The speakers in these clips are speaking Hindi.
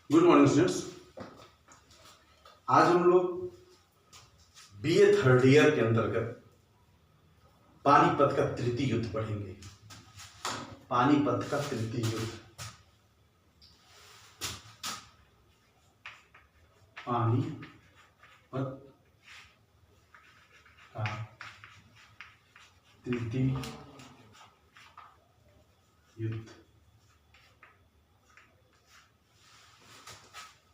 Good morning students. आज हम लोग बीए थर्ड ईयर के अंतर्गत पानीपत का तृतीय युद्ध पढ़ेंगे। पानीपत का तृतीय युद्ध, पानीपत का तृतीय युद्ध,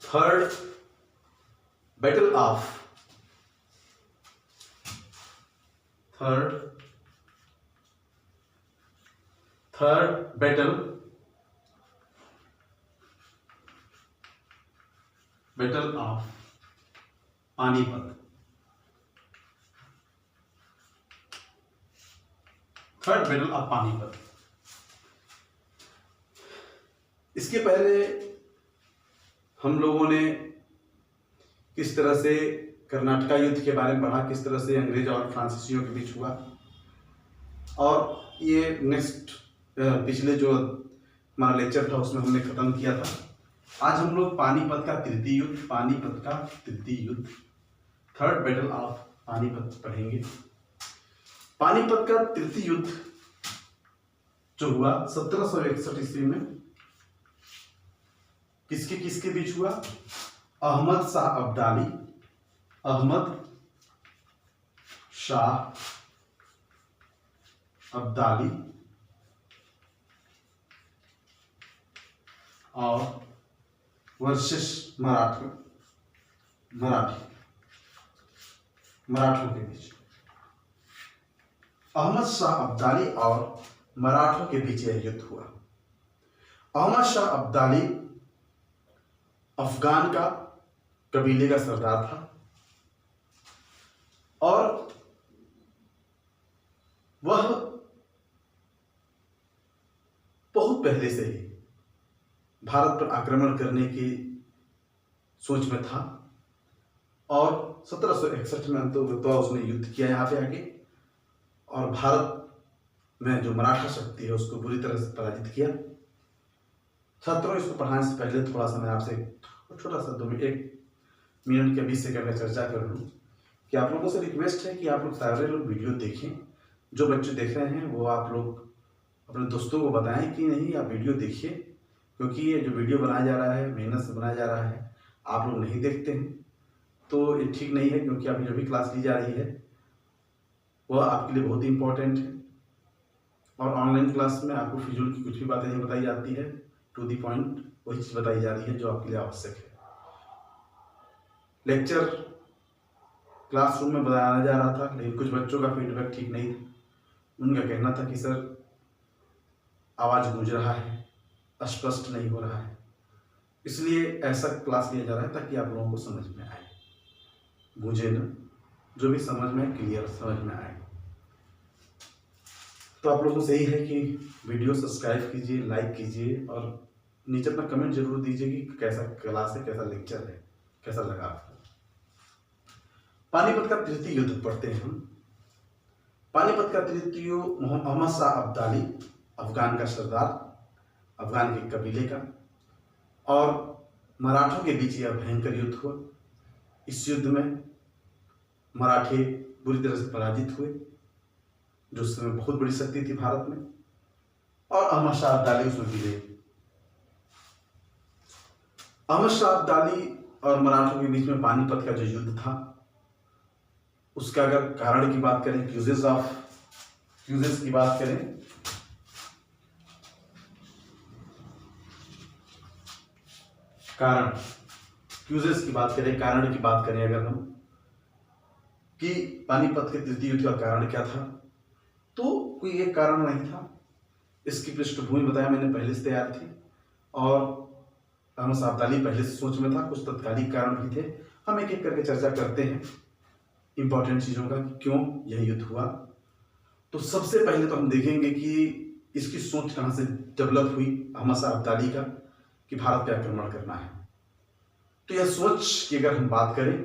third battle of third battle of Panipat. Third battle of Panipat. इसके पहले हम लोगों ने किस तरह से कर्नाटका युद्ध के बारे में पढ़ा, किस तरह से अंग्रेज और फ्रांसीसियों के बीच हुआ, और ये नेक्स्ट पिछले जो हमारा लेक्चर था उसमें हमने खत्म किया था। आज हम लोग पानीपत का तृतीय युद्ध, थर्ड बैटल ऑफ पानीपत पढ़ेंगे। पानीपत का तृतीय युद्ध जो हुआ 1761 ईस्वी में, किसके किसके बीच हुआ? अहमद शाह अब्दाली और वर्सेस मराठों के बीच। अहमद शाह अब्दाली और मराठों के बीच यह युद्ध हुआ। अहमद शाह अब्दाली अफगान का कबीले का सरदार था और वह बहुत पहले से ही भारत पर आक्रमण करने की सोच में था और 1761 में अंततः उसने युद्ध किया यहाँ पे आके और भारत में जो मराठा शक्ति है उसको बुरी तरह से पराजित किया। छात्रों, इसको पढ़ाने से पहले थोड़ा सा मैं आपसे छोटा सा 1 मिनट के 20 सेकंड में चर्चा कर लूँ कि आप लोगों से रिक्वेस्ट है कि आप लोग सारे लोग वीडियो देखें। जो बच्चे देख रहे हैं वो आप लोग अपने दोस्तों को बताएं कि नहीं आप वीडियो देखिए, क्योंकि ये जो वीडियो बनाया जा रहा है मेहनत से बनाया जा रहा है, आप लोग नहीं देखते हैं तो ये ठीक नहीं है, क्योंकि अभी जो भी क्लास ली जा रही है वह आपके लिए बहुत ही इम्पोर्टेंट है और ऑनलाइन क्लास में आपको फिजूल की कुछ भी बातें नहीं बताई जाती है, टू दी पॉइंट वही चीज़ बताई जा रही है जो आपके लिए आवश्यक है। लेक्चर क्लासरूम में बताया जा रहा था, लेकिन कुछ बच्चों का फीडबैक ठीक नहीं था। उनका कहना था कि सर आवाज़ गूंज रहा है, स्पष्ट नहीं हो रहा है, इसलिए ऐसा क्लास लिया जा रहा है ताकि आप लोगों को समझ में आए, गूंजे न, जो भी समझ में क्लियर समझ में आए। तो आप लोगों से यही है कि वीडियो सब्सक्राइब कीजिए, लाइक कीजिए और नीचे अपना कमेंट जरूर दीजिए कि कैसा क्लास है, कैसा लेक्चर है, कैसा लगा आपको। पानीपत का तृतीय युद्ध पढ़ते हैं हम। पानीपत का तृतीय युद्ध अहमद शाह अब्दाली, अफगान का सरदार, अफगान के कबीले का, और मराठों के बीच यह भयंकर युद्ध हुआ। इस युद्ध में मराठे बुरी तरह से पराजित हुए, जो उस समय बहुत बड़ी शक्ति थी भारत में, और अहमद शाह अब्दाली उसमें विजयी। अहमद शाह अब्दाली और मराठों के बीच में पानीपत का जो युद्ध था उसका अगर कारण की बात करें, क्यूजेस की बात करें, कारण की बात करें अगर हम कि पानीपत के तृतीय युद्ध का कारण क्या था, तो कोई एक कारण नहीं था। इसकी पृष्ठभूमि बताया मैंने पहले से तैयार थी और अहमद शाह अब्दाली पहले से सोच में था, कुछ तत्कालिक कारण भी थे। हम एक एक करके चर्चा करते हैं इंपॉर्टेंट चीज़ों का कि क्यों यह युद्ध हुआ। तो सबसे पहले तो हम देखेंगे कि इसकी सोच कहाँ से डेवलप हुई अहमद शाह अब्दाली का कि भारत पे आक्रमण करना है। तो यह सोच की अगर हम बात करें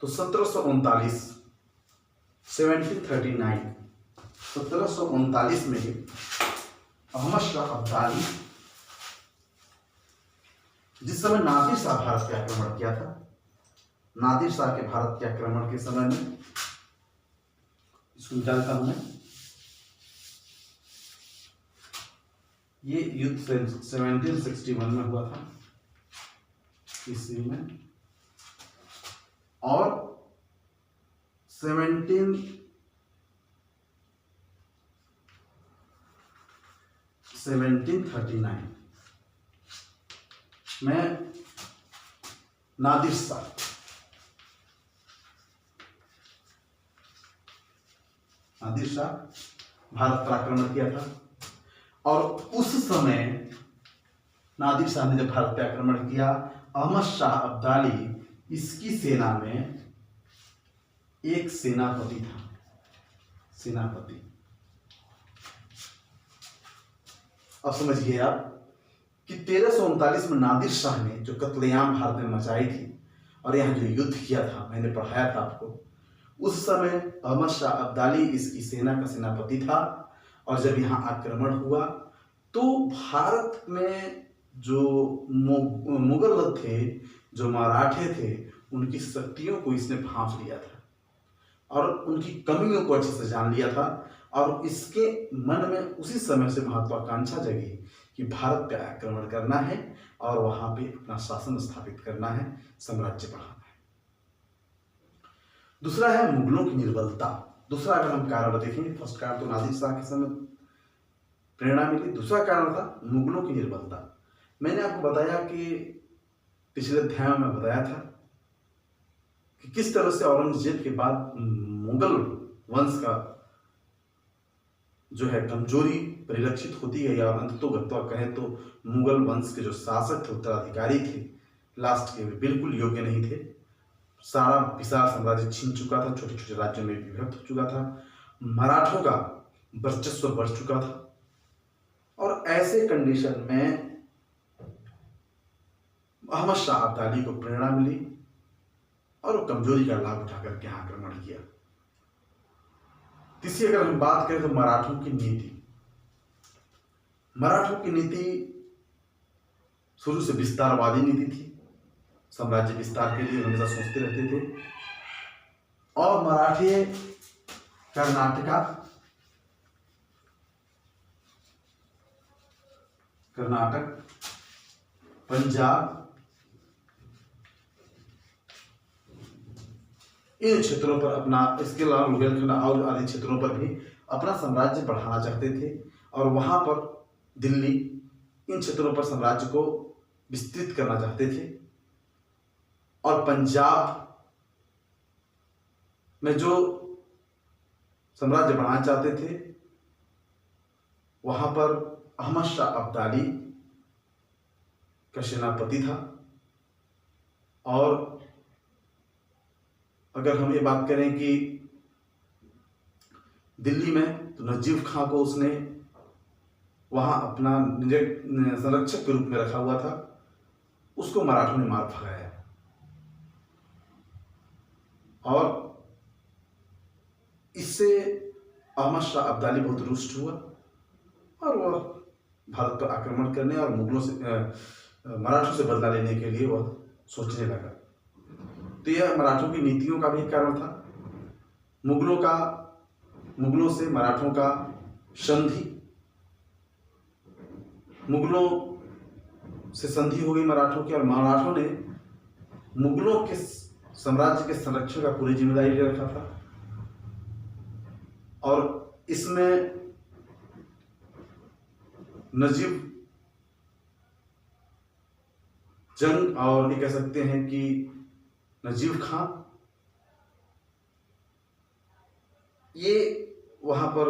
तो 1739 में अहमद शाह अब्दाली जिस समय नादिर शाह भारत पे आक्रमण किया था, नादिर शाह के भारत के आक्रमण के समय में, इसको जानता हूं मैं, ये युद्ध 1761 में हुआ था ईस्वी में, और 1739 में नादिर शाह भारत पर आक्रमण किया था। और उस समय नादिर शाह ने जब भारत पर आक्रमण किया, अहमद शाह अब्दाली इसकी सेना में एक सेनापति था। सेनापति, अब समझिए आप कि 1339 में नादिर शाह ने जो कत्लेआम भारत में मचाई थी और यहाँ जो युद्ध किया था, मैंने पढ़ाया था आपको, उस समय अहमद शाह अब्दाली इसकी सेना का सेनापति था। और जब यहाँ आक्रमण हुआ तो भारत में जो मुगल थे, जो मराठे थे, उनकी शक्तियों को इसने भांप लिया था और उनकी कमियों को अच्छे से जान लिया था। और इसके मन में उसी समय से महत्वाकांक्षा जगी कि भारत पे आक्रमण करना है और वहां पे अपना शासन स्थापित करना है, साम्राज्य बढ़ाना है। दूसरा है मुगलों की निर्बलता। दूसरा अगर हम कारण देखेंगे, फर्स्ट कारण तो नादिर शाह के समय प्रेरणा मिली, दूसरा कारण था मुगलों की निर्बलता। मैंने आपको बताया कि पिछले अध्याय में बताया था कि किस तरह से औरंगजेब के बाद मुगल वंश का जो है कमजोरी परिलक्षित होती गई और अंततोगत्वा कहें तो मुगल वंश के जो शासक थे, उत्तराधिकारी थे, लास्ट के बिल्कुल योग्य नहीं थे। सारा विशाल साम्राज्य छीन चुका था, छोटे छोटे राज्यों में विभक्त हो चुका था, मराठों का वर्चस्व बढ़ चुका था। और ऐसे कंडीशन में अहमद शाह अब्दाली को प्रेरणा मिली और वो कमजोरी का लाभ उठाकर के आक्रमण किया। तीसरी अगर हम बात करें तो मराठों की नीति। मराठों की नीति शुरू से विस्तारवादी नीति थी, साम्राज्य विस्तार के लिए हमेशा सोचते रहते थे। और मराठे कर्नाटक, पंजाब, इन क्षेत्रों पर अपना, इसके अलावा बुंदेलखंड और आदि क्षेत्रों पर भी अपना साम्राज्य बढ़ाना चाहते थे। और वहां पर दिल्ली, इन क्षेत्रों पर साम्राज्य को विस्तृत करना चाहते थे। और पंजाब में जो साम्राज्य बढ़ाना चाहते थे, वहां पर अहमद शाह अब्दाली का सेनापति था। और अगर हम ये बात करें कि दिल्ली में, तो नजीब खां को उसने वहां अपना संरक्षक के रूप में रखा हुआ था, उसको मराठों ने मार भगाया। और इससे अहमद शाह अब्दाली बहुत रुष्ट हुआ और वह भारत पर आक्रमण करने और मुगलों से, मराठों से बदला लेने के लिए वह सोचने लगा। तो यह मराठों की नीतियों का भी कारण था। मुगलों से मराठों का संधि, मुगलों से संधि हो गई मराठों की, और मराठों ने मुगलों के साम्राज्य के संरक्षण का पूरी जिम्मेदारी ले रखा था। और इसमें नजीब जंग, और ये कह सकते हैं कि नजीब खां, ये वहां पर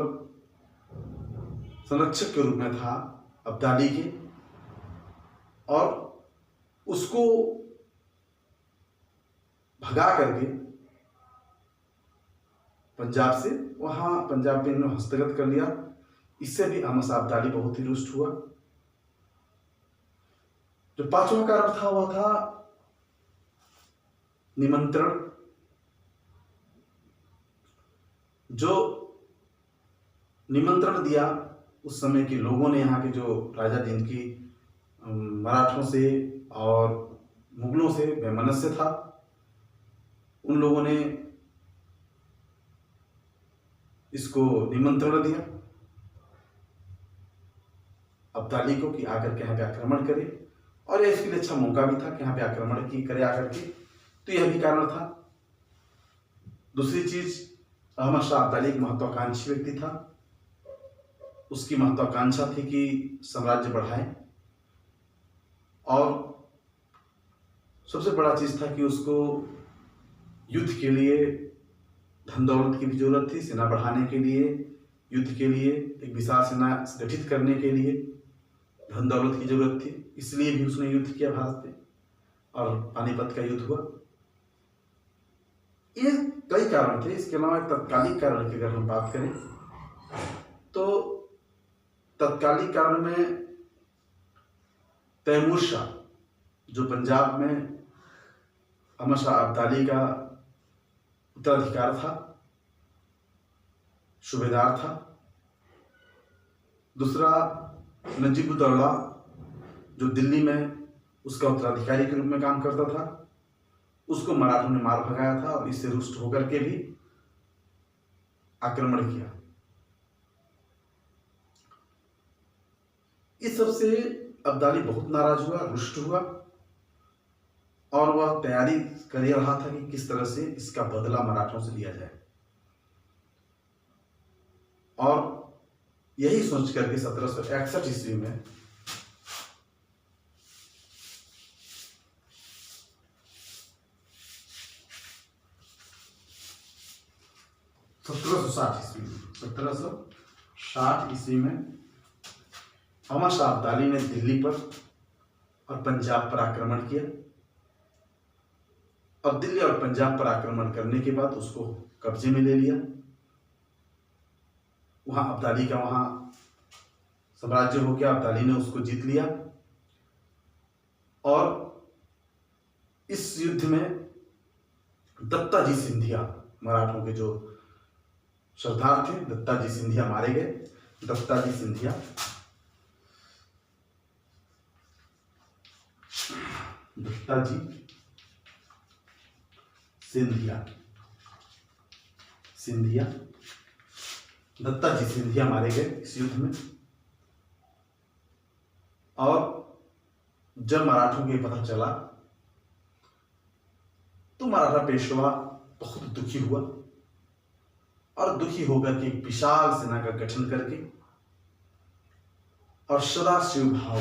संरक्षक के रूप में था अब्दाली के, और उसको भगा करके पंजाब से, वहां पंजाब में इन्होंने हस्तगत कर लिया। इससे भी अहमद शाह अब्दाली बहुत ही रुष्ट हुआ। जो पांचवा कारण था वह था निमंत्रण। जो निमंत्रण दिया उस समय के लोगों ने, यहाँ के जो राजा जिनकी मराठों से और मुगलों से वैमनस्य था। उन लोगों ने इसको निमंत्रण दिया अब्दाली को कि आकर के यहाँ पे आक्रमण करे, और यह इसके लिए अच्छा मौका भी था कि यहाँ पे आक्रमण की करे आकर के, तो यह भी कारण था। दूसरी चीज, अहमद शाह अब्दाली एक महत्वाकांक्षी व्यक्ति था। उसकी महत्वाकांक्षा थी कि साम्राज्य बढ़ाए, और सबसे बड़ा चीज था कि उसको युद्ध के लिए धन दौलत की भी जरूरत थी। सेना बढ़ाने के लिए, युद्ध के लिए, एक विशाल सेना गठित करने के लिए धन दौलत की जरूरत थी। इसलिए भी उसने युद्ध किया भारत पे, और पानीपत का युद्ध हुआ। ये कई कारण थे। इसके अलावा तत्कालिक कारण की अगर हम बात करें तो तत्कालिक कारण में तैमूर शाह, जो पंजाब में अहमद शाह अब्दाली का उत्तराधिकार था, सूबेदार था। दूसरा, नजीबुद्दौला, जो दिल्ली में उसका उत्तराधिकारी के रूप में काम करता था, उसको मराठों ने मार भगाया था और इससे रुष्ट होकर के भी आक्रमण किया। इस सब से अब्दाली बहुत नाराज हुआ, रुष्ट हुआ, और वह तैयारी कर रहा था कि किस तरह से इसका बदला मराठों से लिया जाए। और यही सोच करके 1761 ईस्वी में सत्रह सौ साठ ईस्वी में अहमद शाह अब्दाली ने दिल्ली पर और पंजाब पर आक्रमण किया। और दिल्ली और पंजाब पर आक्रमण करने के बाद उसको कब्जे में ले लिया। वहां अब्दाली का वहां साम्राज्य हो गया, अब्दाली ने उसको जीत लिया। और इस युद्ध में दत्ताजी सिंधिया, मराठों के जो सरदार थे, दत्ताजी सिंधिया मारे गए। दत्ताजी सिंधिया दत्ताजी सिंधिया मारे गए इस युद्ध में। और जब मराठों को पता चला तो मराठा पेशवा बहुत दुखी हुआ, और दुखी होकर के एक विशाल सेना का गठन करके और सदाशिव भाव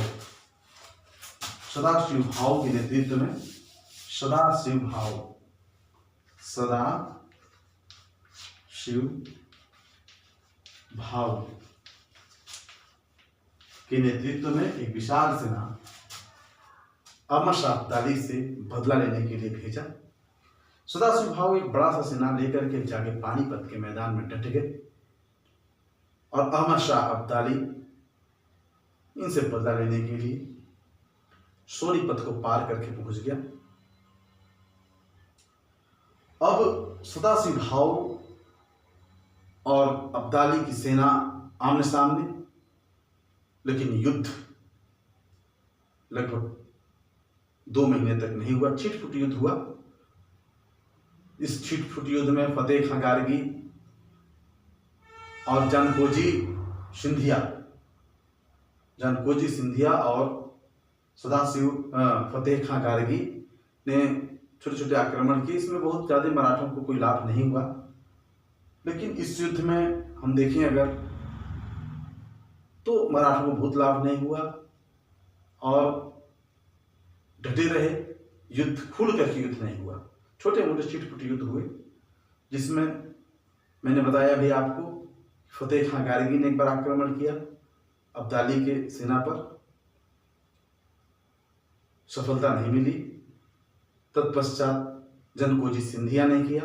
के नेतृत्व में सदाशिव भाव के नेतृत्व में एक विशाल सेना अहमद शाह अब्दाली से बदला लेने के लिए भेजा। सदाशिव भाव एक बड़ा सा सेना लेकर के जाके पानीपत के मैदान में डट गए, और अहमद शाह अब्दाली इनसे बदला लेने के लिए सोनीपत को पार करके पहुंच गया। अब सदाशिव भाव और अब्दाली की सेना आमने सामने, लेकिन युद्ध लगभग 2 महीने तक नहीं हुआ। छिटपुट युद्ध हुआ। इस छिटपुट युद्ध में फतेह खां गार्गी और जानकोजी सिंधिया और सदाशिव फतेह खां गार्गी ने छोटे छोटे आक्रमण किए। इसमें बहुत ज्यादा मराठों को कोई लाभ नहीं हुआ, लेकिन इस युद्ध में हम देखें अगर तो मराठों को बहुत लाभ नहीं हुआ, और डटे रहे। युद्ध खुल करके युद्ध नहीं हुआ, छोटे मोटे छिटपुट युद्ध हुए, जिसमें मैंने बताया भी आपको, फतेह खां गार्गी ने एक बार आक्रमण किया अब्दाली के सेना पर, सफलता नहीं मिली। तत्पश्चात जनकोजी सिंधिया ने किया,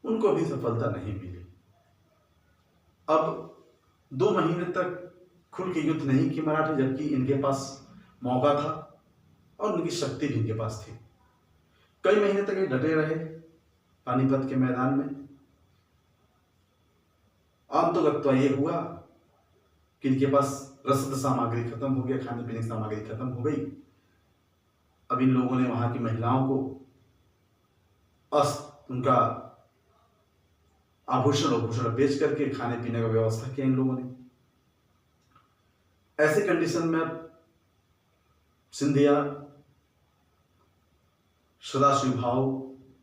उनको भी सफलता नहीं मिली। अब 2 महीने तक खुल के युद्ध नहीं किए मराठे, जबकि इनके पास मौका था और उनकी शक्ति भी इनके पास थी। कई महीने तक ये डटे रहे पानीपत के मैदान में। अंततः ये हुआ कि इनके पास रसद सामग्री खत्म हो गया, खाने पीने की सामग्री खत्म हो गई। अब इन लोगों ने वहां की महिलाओं को उनका आभूषण बेच करके खाने पीने का व्यवस्था किया इन लोगों ने। ऐसे कंडीशन में सिंधिया सदाशिव भाव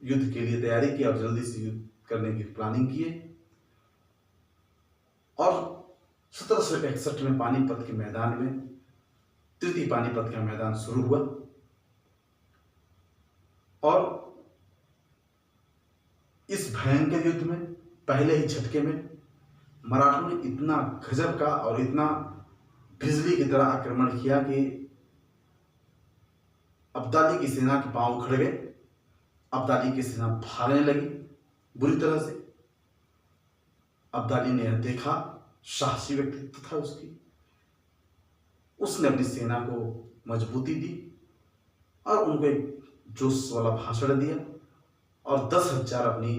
युद्ध के लिए तैयारी की और जल्दी से युद्ध करने की प्लानिंग किए। और 1761 में पानीपत के मैदान में तृतीय पानीपत का मैदान शुरू हुआ। और इस भयंकर युद्ध में पहले ही झटके में मराठों ने इतना गजब का और इतना बिजली की तरह आक्रमण किया कि अब्दाली की सेना के पांव उखड़ गए। अब्दाली की सेना भागने लगी बुरी तरह से। अब्दाली ने यह देखा, साहसी व्यक्तित्व था उसने अपनी सेना को मजबूती दी और उनको एक जोश वाला भाषण दिया और 10,000 अपनी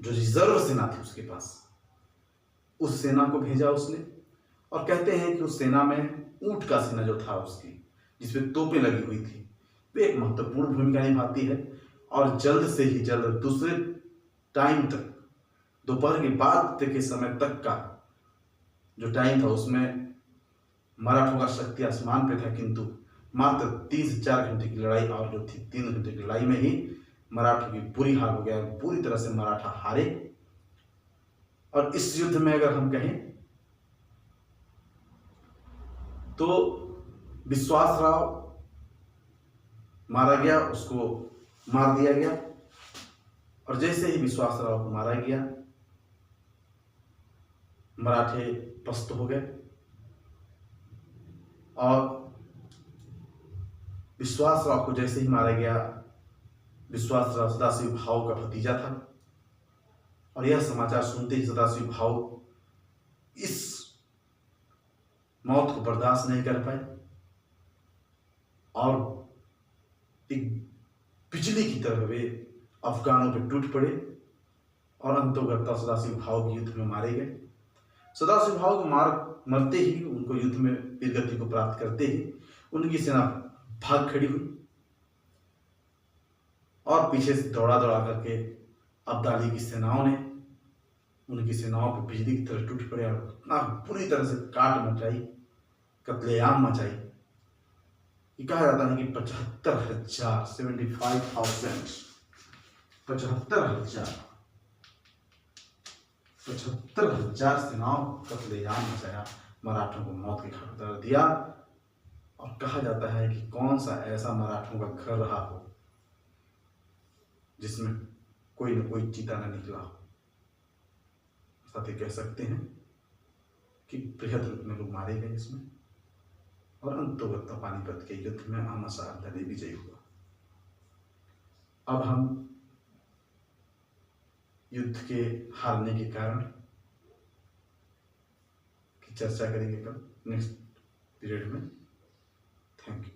जो रिजर्व सेना थी उसके पास, उस सेना को भेजा उसने। और कहते हैं कि उस सेना में ऊंट का सेना जो था उसकी, जिसमें तोपें लगी हुई थी, वे एक महत्वपूर्ण भूमिका निभाती है। और जल्द से ही जल्द दूसरे टाइम तक, दोपहर के बाद के समय तक का जो टाइम था उसमें मराठों का शक्ति आसमान पे था, किंतु मात्र 3 से 4 घंटे की लड़ाई और जो थी 3 घंटे की लड़ाई में ही मराठों की बुरी हाल हो गया, पूरी तरह से मराठा हारे। और इस युद्ध में अगर हम कहें तो विश्वासराव मारा गया, उसको मार दिया गया। और जैसे ही विश्वासराव को मारा गया, मराठे पस्त हो गए। और विश्वासराव को जैसे ही मारा गया, विश्वासराव सदाशिव भाव का भतीजा था और यह समाचार सुनते ही सदाशिव भाव इस मौत को बर्दाश्त नहीं कर पाए और एक बिजली की तरह वे अफगानों पर टूट पड़े और अंतोगत्ता सदाशिव भाव के युद्ध में मारे गए। सदाशिव भाव को मरते ही, उनको युद्ध में वीरगति को प्राप्त करते ही उनकी सेना भाग खड़ी हुई और पीछे से दौड़ा करके अब्दाली की सेनाओं ने उनकी सेनाओं पर बिजली की तरह टूट पड़े और इतना पूरी तरह से काट मचाई, कत्लेआम मचाई। ये कहा जाता है कि 75,000 75,000 सेनाओं कत्लेआम मचाया, मराठों को मौत के घाट उतार दिया। और कहा जाता है कि कौन सा ऐसा मराठों का घर रहा हो जिसमें कोई न कोई चीता न निकला हो। साथ ही कह सकते हैं कि बृहद रूप में लोग मारे गए इसमें और अंतोगत्ता पानीपत के युद्ध में अहमद अब्दाली विजयी हुआ। अब हम युद्ध के हारने के कारण की चर्चा करेंगे कल नेक्स्ट पीरियड में। Thank you.